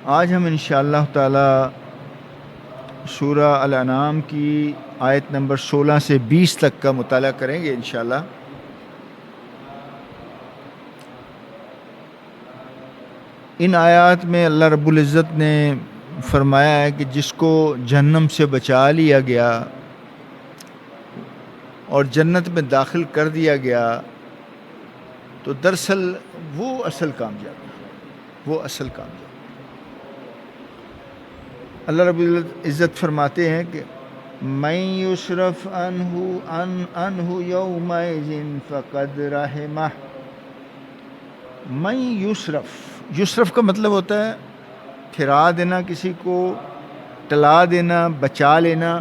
آج ہم انشاءاللہ تعالی سورہ الانعام کی آیت نمبر 16 سے 20 تک کا مطالعہ کریں گے انشاءاللہ۔ ان آیات میں اللہ رب العزت نے فرمایا ہے کہ جس کو جہنم سے بچا لیا گیا اور جنت میں داخل کر دیا گیا تو دراصل وہ اصل کامیابی، وہ اصل کامیابی۔ اللہ رب العزت فرماتے ہیں کہ من یصرف عنہ یومئذ فقد رحمہ۔ من یصرف کا مطلب ہوتا ہے پھرا دینا، کسی کو ٹلا دینا، بچا لینا،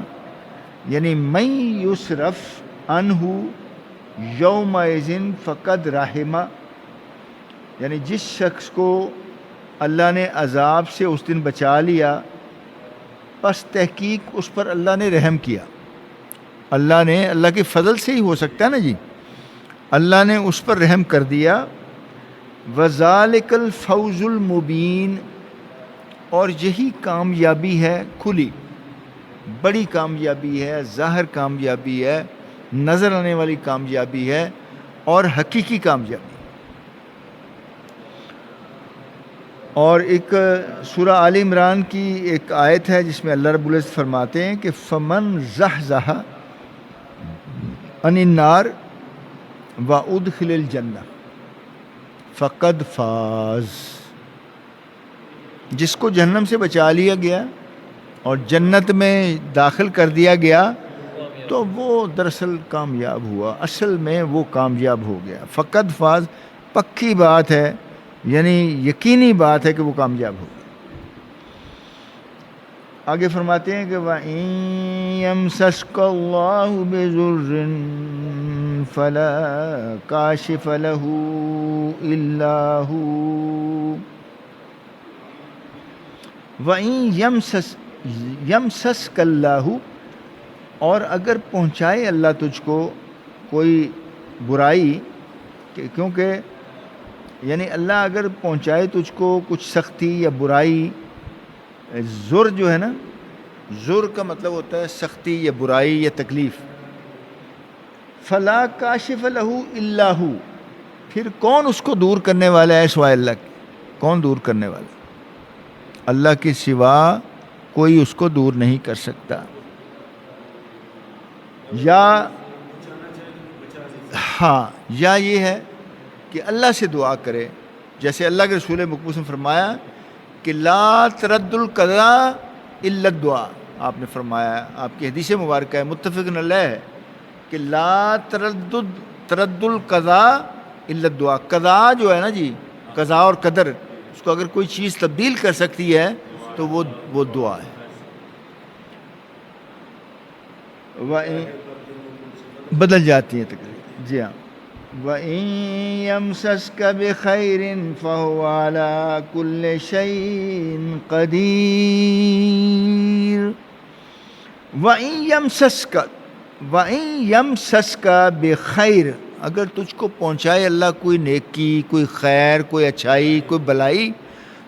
یعنی من یصرف عنہ یومئذ فقد رحمہ، یعنی جس شخص کو اللہ نے عذاب سے اس دن بچا لیا، پس تحقیق اس پر اللہ نے رحم کیا۔ اللہ کے فضل سے ہی ہو سکتا ہے نا جی، اللہ نے اس پر رحم کر دیا۔ وَذَلِكَ الْفَوْزُ الْمُبِينُ، اور یہی کامیابی ہے کھلی، بڑی کامیابی ہے، ظاہر کامیابی ہے، نظر آنے والی کامیابی ہے اور حقیقی کامیابی۔ اور ایک سورہ آل عمران کی ایک آیت ہے جس میں اللہ رب العزت فرماتے ہیں کہ فمن زحزح عن النار وادخل الجنہ فقد فاز۔ جس کو جہنم سے بچا لیا گیا اور جنت میں داخل کر دیا گیا تو وہ دراصل کامیاب ہوا، اصل میں وہ کامیاب ہو گیا۔ فقد فاز پکی بات ہے، یعنی یقینی بات ہے کہ وہ کامیاب ہوگا۔ آگے فرماتے ہیں کہ وَإِن يَمْسَسْكَ اللَّهُ بِضُرٍّ فَلَا كَاشِفَ لَهُ إِلَّا هُوَ وَإِن يَمْسَسْكَ اللَّهُ، اور اگر پہنچائے اللہ تجھ کو کوئی برائی، کیونکہ یعنی اللہ اگر پہنچائے تجھ کو کچھ سختی یا برائی، زر جو ہے نا، زر کا مطلب ہوتا ہے سختی یا برائی یا تکلیف۔ فلا کاشف لہ الا ہو، پھر کون اس کو دور کرنے والا ہے سوائے اللہ کے؟ کون دور کرنے والا؟ اللہ کے سوا کوئی اس کو دور نہیں کر سکتا۔ یا یہ ہے کہ اللہ سے دعا کرے، جیسے اللہ کے رسول مقبوس نے فرمایا کہ لا ترد القضاء الا الدعاء۔ آپ نے فرمایا، آپ کی حدیث مبارکہ ہے، متفق علیہ ہے کہ لا ترد القضاء الا الدعاء۔ قضاء جو ہے نا جی، قضاء اور قدر، اس کو اگر کوئی چیز تبدیل کر سکتی ہے تو وہ دعا ہے۔ بدل جاتی ہیں تقریر، جی ہاں۔ وَإِن يَمْسَسْكَ بِخَيْرٍ فَهُوَ عَلَى كُلِّ شَيْءٍ قَدِيرٌ۔ وَإِن يَمْسَسْكَ بِخَيْرٍ، اگر تجھ کو پہنچائے اللہ کوئی نیکی، کوئی خیر، کوئی اچھائی، کوئی بلائی،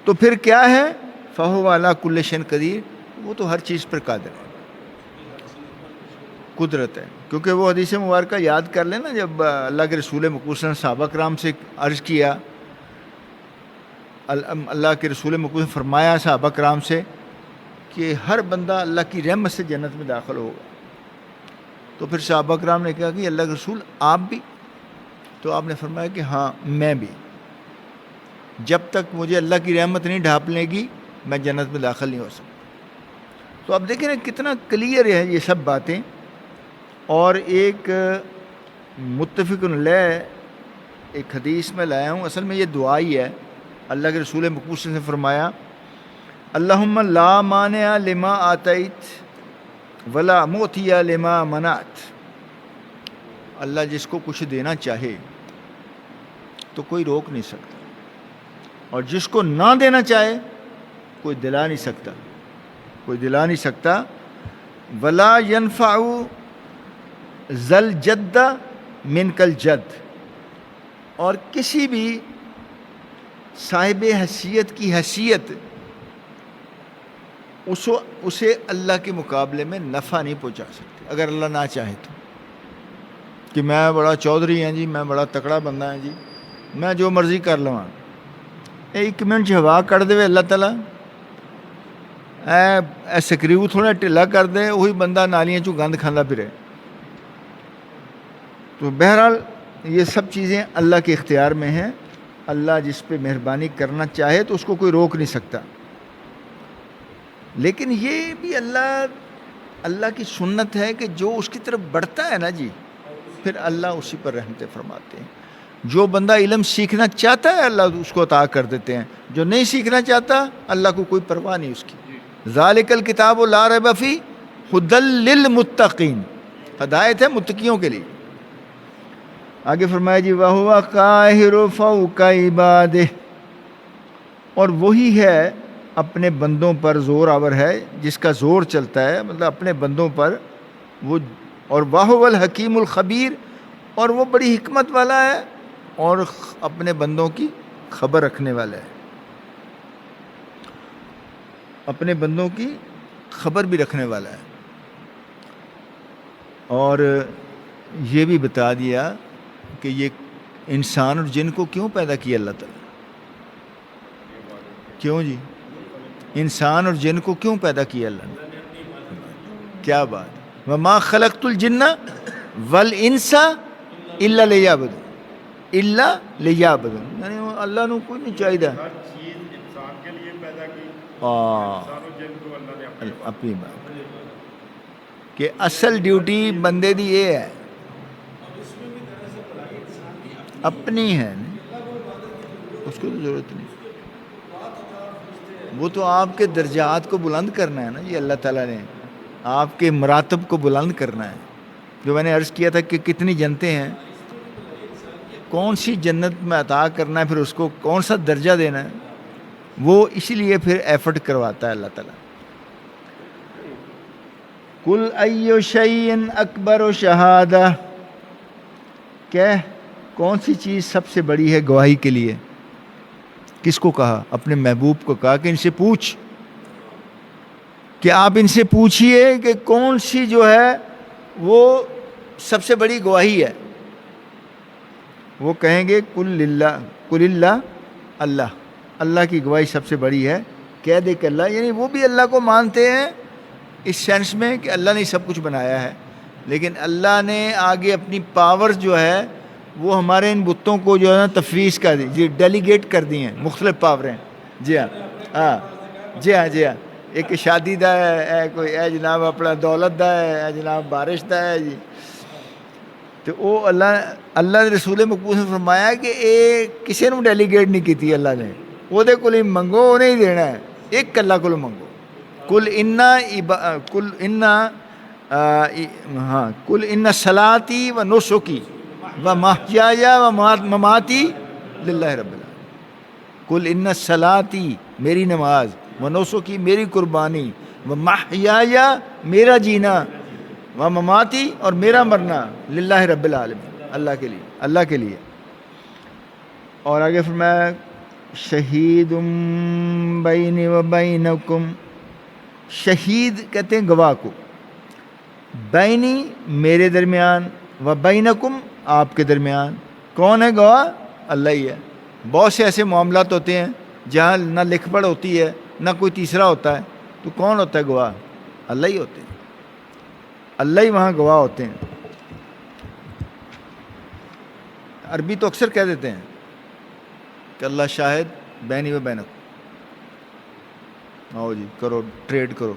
تو پھر کیا ہے؟ فَهُوَ عَلَى كُلِّ شَيْءٍ قَدِيرٌ، وہ تو ہر چیز پر قادر ہے، قدرت ہے۔ کیونکہ وہ حدیث مبارکہ یاد کر لینا، جب اللہ کے رسول مقبوس نے صحابہ کرام سے عرض کیا، اللہ کے رسول مقبوس نے فرمایا صحابہ کرام سے کہ ہر بندہ اللہ کی رحمت سے جنت میں داخل ہوگا۔ تو پھر صحابہ کرام نے کہا کہ اللہ کے رسول آپ بھی؟ تو آپ نے فرمایا کہ ہاں میں بھی، جب تک مجھے اللہ کی رحمت نہیں ڈھانپ لے گی میں جنت میں داخل نہیں ہو سکتا۔ تو اب دیکھیں نا کتنا کلیئر ہے یہ سب باتیں۔ اور ایک متفق علیہ ایک حدیث میں لایا ہوں، اصل میں یہ دعا ہی ہے۔ اللہ کے رسول مقبوس نے فرمایا اللہم لا مانع لما آتیت ولا معطی لما منعت۔ اللہ جس کو کچھ دینا چاہے تو کوئی روک نہیں سکتا، اور جس کو نہ دینا چاہے کوئی دلا نہیں سکتا۔ ولا ينفع ذل جد منک الجد، اور کسی بھی صاحب حیثیت کی حیثیت اسے اللہ کے مقابلے میں نفع نہیں پہنچا سکتے اگر اللہ نہ چاہے تو، کہ میں بڑا چودھری ہیں جی، میں بڑا تکڑا بندہ ہیں جی، میں جو مرضی کر لواں، ایک منٹ ہوا کر دے اللہ تعالیٰ، اے سکریو تھوڑا ٹھلا کر دے، وہی بندہ نالیاں چوں گند کھانا پھرے۔ تو بہرحال یہ سب چیزیں اللہ کے اختیار میں ہیں، اللہ جس پہ مہربانی کرنا چاہے تو اس کو کوئی روک نہیں سکتا، لیکن یہ بھی اللہ کی سنت ہے کہ جو اس کی طرف بڑھتا ہے نا جی، پھر اللہ اسی پر رحمتیں فرماتے ہیں۔ جو بندہ علم سیکھنا چاہتا ہے اللہ اس کو عطا کر دیتے ہیں، جو نہیں سیکھنا چاہتا اللہ کو کوئی پرواہ نہیں اس کی۔ ذالک الکتاب لا ریب فیہ ھدی للمتقین، ہدایت ہے متقیوں کے لیے۔ آگے فرمایا جی وَهُوَ قَاهِرُ فَوْقَ عِبَادِهِ، اور وہی ہے اپنے بندوں پر زور آور ہے، جس کا زور چلتا ہے، مطلب اپنے بندوں پر وہ، اور وَهُوَ الْحَكِيمُ الْخَبِيرُ، اور وہ بڑی حکمت والا ہے اور اپنے بندوں کی خبر رکھنے والا ہے، اپنے بندوں کی خبر بھی رکھنے والا ہے۔ اور یہ بھی بتا دیا کہ یہ انسان اور جن کو کیوں پیدا کیا اللہ تعالیٰ، کیوں جی انسان اور جن کو کیوں پیدا کیا اللہ نے؟ کیا بات، وَمَا خَلَقْتُ الْجِنَّ وَالْإِنسَ إِلَّا لِيَعْبُدُونِ، الا لیعبدون، یعنی اللہ نے کوئی نہیں چاہیے ہر چیز انسان کے لیے پیدا کی، ہاں انسان و جن کو اللہ نے اپنی بات کہ اصل ڈیوٹی بندے دی یہ ہے، اپنی ہے، اس کو تو ضرورت نہیں، وہ تو آپ کے درجات کو بلند کرنا ہے نا جی، اللہ تعالیٰ نے آپ کے مراتب کو بلند کرنا ہے۔ جو میں نے عرض کیا تھا کہ کتنی جنتیں ہیں، کون سی جنت میں عطا کرنا ہے، پھر اس کو کون سا درجہ دینا ہے، وہ اسی لیے پھر ایفرٹ کرواتا ہے اللہ تعالیٰ۔ قُلْ أَيُّ شَيْءٍ أَكْبَرُ شَهَادَةً، کہ کون سی چیز سب سے بڑی ہے گواہی کے لیے؟ کس کو کہا؟ اپنے محبوب کو کہا کہ ان سے پوچھ، کہ آپ ان سے پوچھئے کہ کون سی جو ہے وہ سب سے بڑی گواہی ہے۔ وہ کہیں گے قُلِ اللَّهُ، اللہ، اللہ کی گواہی سب سے بڑی ہے۔ کہہ دے کہ اللہ، یعنی وہ بھی اللہ کو مانتے ہیں اس سینس میں کہ اللہ نے سب کچھ بنایا ہے، لیکن اللہ نے آگے اپنی پاور جو ہے وہ ہمارے ان بتوں کو جو ہے نا تفویض کر دی، جی ڈیلیگیٹ کر دی ہیں، مختلف پاوریں۔ جی ہاں ہاں جی ہاں جی ہاں، ایک شادی دا ہے، کوئی اے جناب اپنا دولت دا ہے، اے جناب بارش دا ہے جی۔ تو وہ اللہ رسول مقبول نے فرمایا کہ اے کسی نے ڈیلیگیٹ نہیں کی تھی اللہ نے، وہ دے کل منگو انہیں ہی دینا ہے، ایک اللہ کل منگو۔ قل ان صلاتی و نسکی و محیای و مماتی للہ رب العالمین۔ قل ان صلاتی، میری نماز، و نسکی، میری قربانی، و محیای، میرا جینا، و مماتی، اور میرا مرنا، للہ رب العالمین، اللہ کے لیے، اللہ کے لیے۔ اور آگے فرمایا شہید بینی و بینکم، شہید کہتے ہیں گواہ کو، بینی میرے درمیان، و بینکم آپ کے درمیان۔ کون ہے گواہ؟ اللہ ہی ہے۔ بہت سے ایسے معاملات ہوتے ہیں جہاں نہ لکھ پڑھ ہوتی ہے نہ کوئی تیسرا ہوتا ہے، تو کون ہوتا ہے گواہ؟ اللہ ہی ہوتے ہیں، اللہ ہی وہاں گواہ ہوتے ہیں۔ عربی تو اکثر کہہ دیتے ہیں کہ اللہ شاہد بینی و بینکم، آؤ جی کرو، ٹریڈ کرو۔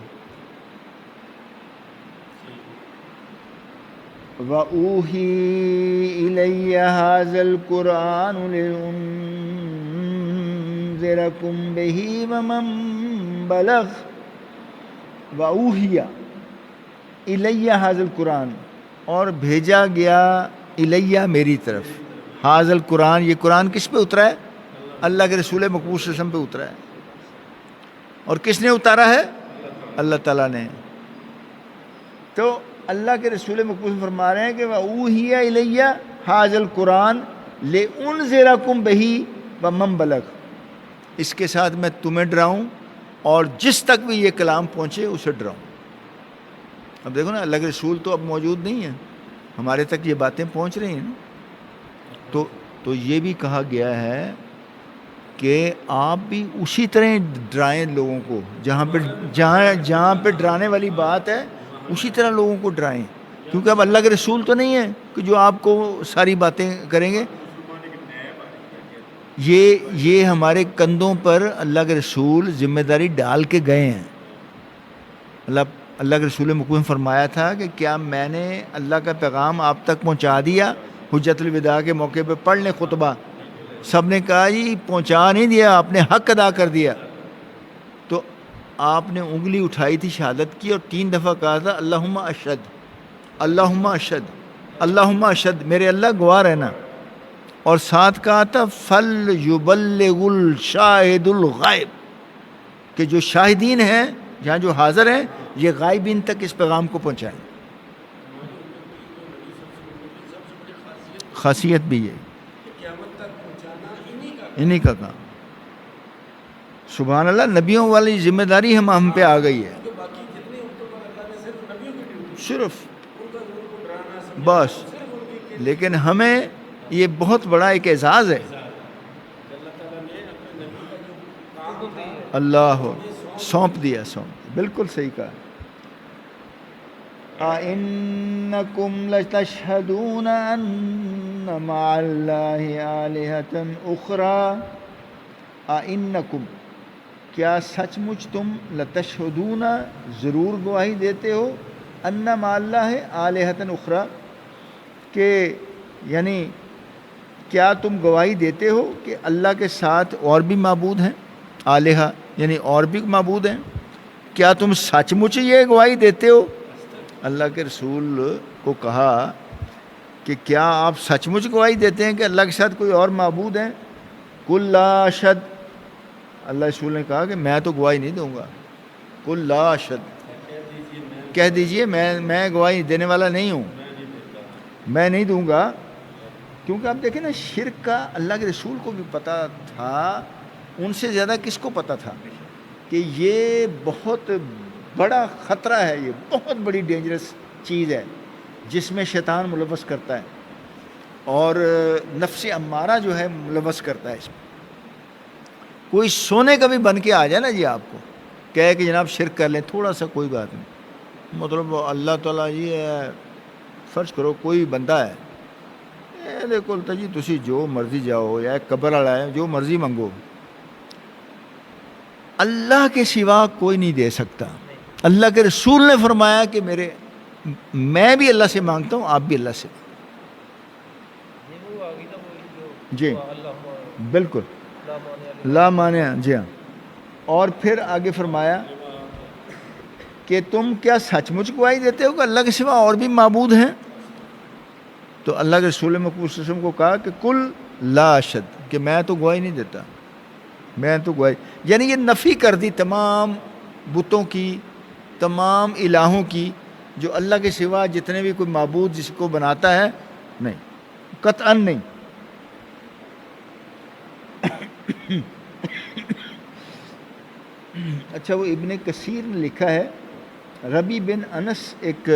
وَأُوحِي إِلَيَّ هَذَا الْقُرْآنُ لِأُنذِرَكُم بِهِ وَمَن بَلَغَ۔ وَأُوحِيَ إِلَيَّ هَذَا الْقُرْآنُ، اور بھیجا گیا الیہ میری طرف، هذا القرآن، یہ قرآن کس پہ اترا ہے؟ اللہ کے رسول مقبول صلی اللہ علیہ وسلم پہ اترا ہے۔ اور کس نے اتارا ہے؟ اللہ تعالیٰ نے۔ تو اللہ کے رسول مقبول فرما رہے ہیں کہ وَأُوحِيَ إِلَيَّ هَذَا الْقُرْآنُ لِأُنذِرَكُم بِهِ وَمَن بَلَغَ، اس کے ساتھ میں تمہیں ڈراؤں اور جس تک بھی یہ کلام پہنچے اسے ڈراؤں. اب دیکھو نا، اللہ کے رسول تو اب موجود نہیں ہیں، ہمارے تک یہ باتیں پہنچ رہی ہیں نا. تو یہ بھی کہا گیا ہے کہ آپ بھی اسی طرح ڈرائیں لوگوں کو، جہاں پہ ڈرانے والی بات ہے اسی طرح لوگوں کو ڈرائیں، کیونکہ اب اللہ کے رسول تو نہیں ہے کہ جو آپ کو ساری باتیں کریں گے. یہ ہمارے کندھوں پر اللہ کے رسول ذمہ داری ڈال کے گئے ہیں. اللہ کے رسول مکرم فرمایا تھا کہ کیا میں نے اللہ کا پیغام آپ تک پہنچا دیا؟ حجت الوداع کے موقع پہ پڑھ لیں خطبہ، سب نے کہا جی پہنچا نہیں دیا، آپ نے حق ادا کر دیا. تو آپ نے انگلی اٹھائی تھی شہادت کی اور 3 دفعہ کہا تھا اللہم اشہد، اللہم اشہد، اللہم اشہد، میرے اللہ گواہ رہنا. اور ساتھ کہا تھا فَلْيُبَلِّغُ الشَّاهِدُ الْغَائِبُ، کہ جو شاہدین ہیں جہاں جو حاضر ہیں یہ غائبین تک اس پیغام کو پہنچائیں. خاصیت بھی یہ انہی کا کام. سبحان اللہ، نبیوں والی ذمہ داری ہم پہ آ گئی ہے صرف بس. لیکن ہمیں یہ بہت بڑا ایک اعزاز ہے. اللہ سونپ دیا، بالکل صحیح کہا. أَإِنَّكُمْ لَتَشْهَدُونَ أَنَّ مَعَ اللَّهِ آلِهَةً أُخْرَى. أَإِنَّكُمْ، کیا سچ مچ تم لتشہدون ضرور گواہی دیتے ہو، أَنَّ مَعَ اللَّهِ آلِهَةً أُخْرَى، کہ یعنی کیا تم گواہی دیتے ہو کہ اللہ کے ساتھ اور بھی معبود ہیں. آلہہ یعنی اور بھی معبود ہیں. کیا تم سچ مچ یہ گواہی دیتے ہو؟ اللہ کے رسول کو کہا کہ کیا آپ سچ مچ گواہی دیتے ہیں کہ اللہ کے ساتھ کوئی اور معبود ہیں؟ قل لا اشہد، اللہ رسول نے کہا کہ میں تو گواہی نہیں دوں گا. قل لا اشہد، کہہ دیجئے میں گواہی دینے والا نہیں ہوں، میں نہیں دوں گا. کیونکہ آپ دیکھیں نا، شرک کا اللہ کے رسول کو بھی پتہ تھا، ان سے زیادہ کس کو پتہ تھا کہ یہ بہت بڑا خطرہ ہے، یہ بہت بڑی ڈینجرس چیز ہے جس میں شیطان ملوث کرتا ہے اور نفس امارہ جو ہے ملوث کرتا ہے اس میں. کوئی سونے کا بھی بن کے آ جائے نا جی، آپ کو کہے کہ جناب شرک کر لیں، تھوڑا سا کوئی بات نہیں، مطلب اللہ تعالیٰ یہ فرض کرو کوئی بندہ ہے، دیکھو جی تسی جو مرضی جاؤ، یا ایک قبر والا ہے جو مرضی منگو، اللہ کے سوا کوئی نہیں دے سکتا. اللہ کے رسول نے فرمایا کہ میں بھی اللہ سے مانگتا ہوں، آپ بھی اللہ سے. جی بالکل، لا مانع، جی ہاں. اور پھر آگے فرمایا کہ تم کیا سچ مچ گواہی دیتے ہو کہ اللہ کے سوا اور بھی معبود ہیں؟ تو اللہ کے رسول مقبول صلی اللہ علیہ وسلم کو کہا کہ کل لا اشہد، کہ میں تو گواہی نہیں دیتا، میں تو گواہی، یعنی یہ نفی کر دی تمام بتوں کی، تمام الہوں کی، جو اللہ کے سوا جتنے بھی کوئی معبود جس کو بناتا ہے، نہیں، قطعاً نہیں. اچھا، وہ ابن کثیر نے لکھا ہے، ربی بن انس، ایک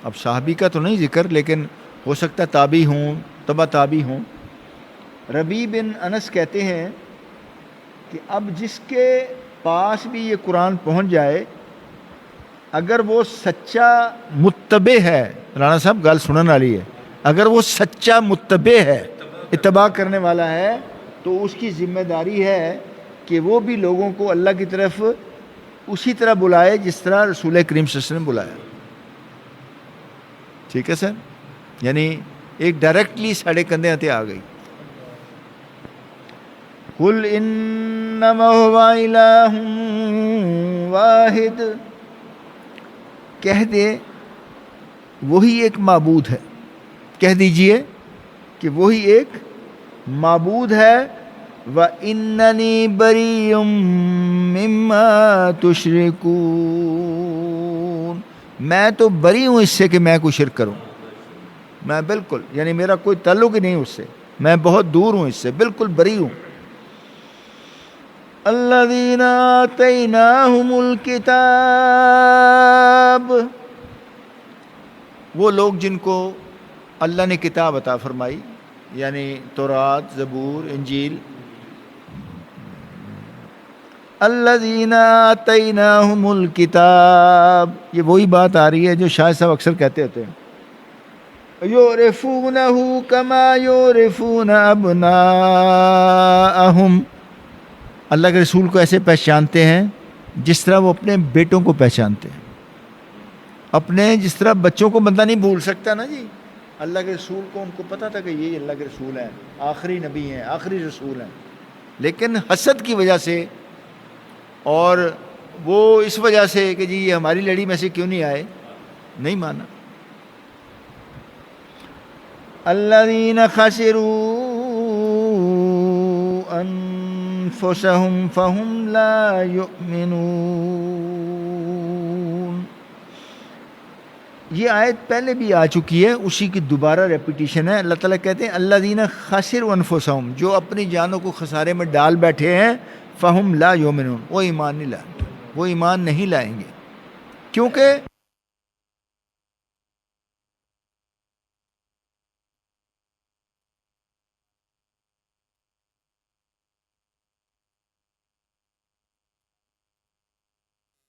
اب صحابی کا تو نہیں ذکر لیکن ہو سکتا تابعی ہوں، تبع تابعی ہوں. ربی بن انس کہتے ہیں کہ اب جس کے پاس بھی یہ قرآن پہنچ جائے، اگر وہ سچا متبع ہے، رانا صاحب گل سنن والی ہے، اگر وہ سچا متبع ہے، اتباع کرنے والا ہے، تو اس کی ذمہ داری ہے کہ وہ بھی لوگوں کو اللہ کی طرف اسی طرح بلائے جس طرح رسول کریم صلی اللہ علیہ وسلم بلایا. ٹھیک ہے سر، یعنی ایک ڈائریکٹلی ساڑھے کندھے ہتھے آ گئی. قل انما هو الہ واحد، کہہ دے وہی ایک معبود ہے، کہہ دیجئے کہ وہی ایک معبود ہے. وَإِنَّنِي بَرِيٌّ مِّمَّا تُشْرِكُونَ، میں تو بری ہوں اس سے کہ میں کوئی شرک کروں، میں بالکل، یعنی میرا کوئی تعلق ہی نہیں اس سے، میں بہت دور ہوں اس سے، بالکل بری ہوں. الذین آتیناہم الکتاب، وہ لوگ جن کو اللہ نے کتاب عطا فرمائی، یعنی تورات، زبور، انجیل. الذین آتیناہم الکتاب، یہ وہی بات آ رہی ہے جو شاہ صاحب اکثر کہتے ہوتے ہیں، یعرفونہ کما یعرفون ابناءہم، اللہ کے رسول کو ایسے پہچانتے ہیں جس طرح وہ اپنے بیٹوں کو پہچانتے ہیں. اپنے جس طرح بچوں کو بندہ نہیں بھول سکتا نا جی، اللہ کے رسول کو ان کو پتہ تھا کہ یہ اللہ کے رسول ہیں، آخری نبی ہیں، آخری رسول ہیں، لیکن حسد کی وجہ سے اور وہ اس وجہ سے کہ جی یہ ہماری لڑی میں سے کیوں نہیں آئے، نہیں مانا. الذین خسروا انفسهم فهم لا یؤمنون. یہ آیت پہلے بھی آ چکی ہے، اسی کی دوبارہ ریپیٹیشن ہے. اللہ تعالیٰ کہتے ہیں الذین خسروا انفسهم، جو اپنی جانوں کو خسارے میں ڈال بیٹھے ہیں، فہم لا یؤمنون، وہ ایمان نہیں لائیں گے، وہ ایمان نہیں لائیں گے، کیونکہ